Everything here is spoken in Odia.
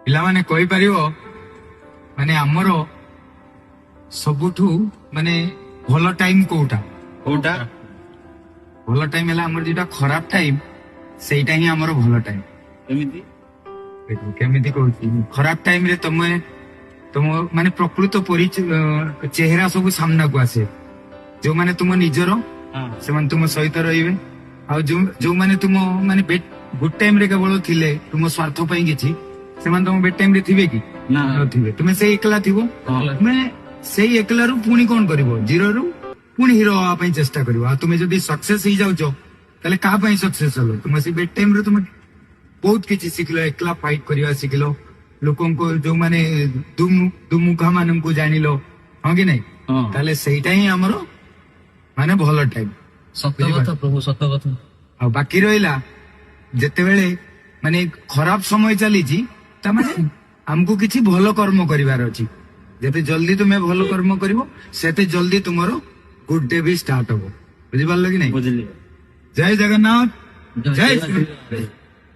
ପିଲାମାନେ କହିପାରିବ ମାନେ ଆମର ସବୁଠୁ ମାନେ ଭଲ ଟାଇମ କୋଉଟା? କୋଉଟା? ଭଲ ଟାଇମ ହେଲା ଆମର ଯୋଉଟା ଖରାପ ଟାଇମ, ସେଇଟା ହିଁ ଆମର ଭଲ ଟାଇମ। କେମିତି? କେମିତି କହୁଛି, ଖରାପ ଟାଇମ ରେ ତମ ମାନେ ପ୍ରକୃତ ଚେହେରା ସବୁ ସାମ୍ନାକୁ ଆସେ। ଯୋଉମାନେ ତୁମ ନିଜର ସେମାନେ ତୁମ ସହିତ ରହିବେ, ଆଉ ଯୋଉମାନେ ତୁମ ମାନେ ଗୁଡ ଟାଇମ ରେ କେବଳ ଥିଲେ ତୁମ ସ୍ୱାର୍ଥ ପାଇଁ କିଛି, ସେମାନେ ତମ ବେଡ ଟାଇମ ରେ ଥିବେ କି? ନଥିବେ। ତୁମେ ସେଇ ଏକଲା ଥିବ। ତୁମେ ସେଇ ଏକଲାରୁ ପୁଣି କଣ କରିବ? ଜିରୋରୁ ପୁଣି ହିରୋ ହବା ପାଇଁ ଚେଷ୍ଟା କରିବ। ଆଉ ତୁମେ ଯଦି ସକ୍ସେସ ହେଇଯାଉଛ ତାହେଲେ କାହା ପାଇଁ ସକ୍ସେସ ହଲ? ତୁମେ ସେଇ ବେଡ ଟାଇମ ରେ ତୁମେ ବହୁତ କିଛି ଶିଖିଲ, ଏକଲା ଫାଇଟ କରିବା ଶିଖିଲ, ଲୋକଙ୍କୁ ଯୋଉମାନେ ଦୁମୁଖା ମାନଙ୍କୁ ଜାଣିଲ, ହଁ କି ନାଇଁ? ତାହେଲେ ସେଇଟା ହିଁ ଆମର ମାନେ ଭଲ ଟାଇମ। ସତ କଥା ପ୍ରଭୁ, ସତ କଥା। ଆଉ ବାକି ରହିଲା ଯେତେବେଳେ ମାନେ ଖରାପ ସମୟ ଚାଲିଛି, ତାମାନେ ଆମକୁ କିଛି ଭଲ କର୍ମ କରିବାର ଅଛି। ଯେତେ ଜଲ୍ଦି ତୁମେ ଭଲ କର୍ମ କରିବ, ସେତେ ଜଲ୍ଦି ତୁମର ଗୁଡ ଡେ ବି ଷ୍ଟାର୍ଟ ହବ। ବୁଝିପାରିଲ କି ନାଇଁ? ବୁଝିଲି। ଜୟ ଜଗନ୍ନାଥ, ଜୟ ଶ୍ରୀ